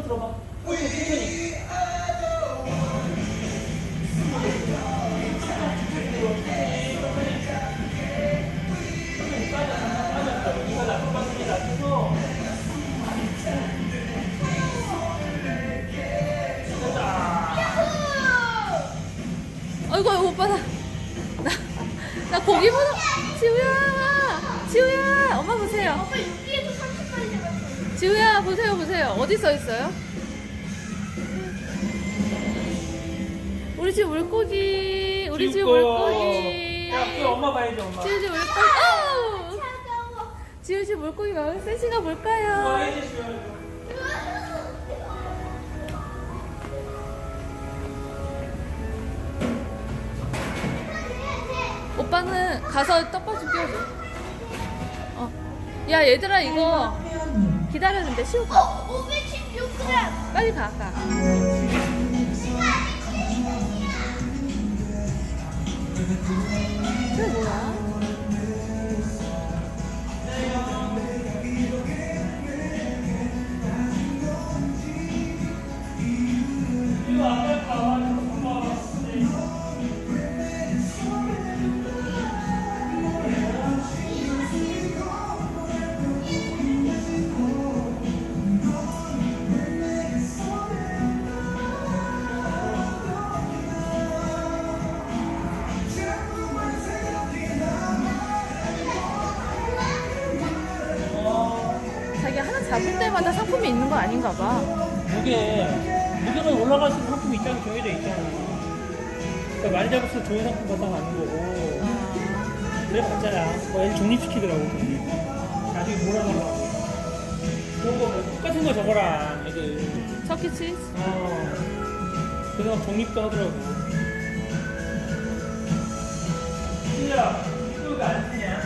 들어봐. 천천히. 이거 나쁜 방송이 낮춰서. 아이고 오빠 나 고기 보러. 지우야 엄마 보세요. 오빠 여기에도 30마리 잡았어. 지우야 보세요. 어디 써 있어요? 우리 집 물고기. 야, 그 엄마 봐야지, 엄마. 지우 집 물고기. 어우! 차가워. 지우 집 물고기가 셋이가 뭘까요? 봐야지, 지금. 오빠는 가서 떡밥 좀 끼워줘. 야 얘들아 이거 기다렸는데 쉬고 가. 516g. 빨리 가. 그게 뭐야? 이거 아까 봐봐. 자기 하나 잡을 때마다 상품이 있는 거 아닌가 봐. 무게가 올라갈수록 상품이 있잖아, 정해져 있잖아. 그러니까 많이 잡을수록 좋은 상품 받아가는 거고. 그래 봤잖아. 뭐 애들 적립시키더라고. 나중에 몰아가려고. 그런 거 똑같은 거 적어라, 애들. 터키치즈? 그래서 적립도 하더라고. 진짜 이거 안 쓰냐?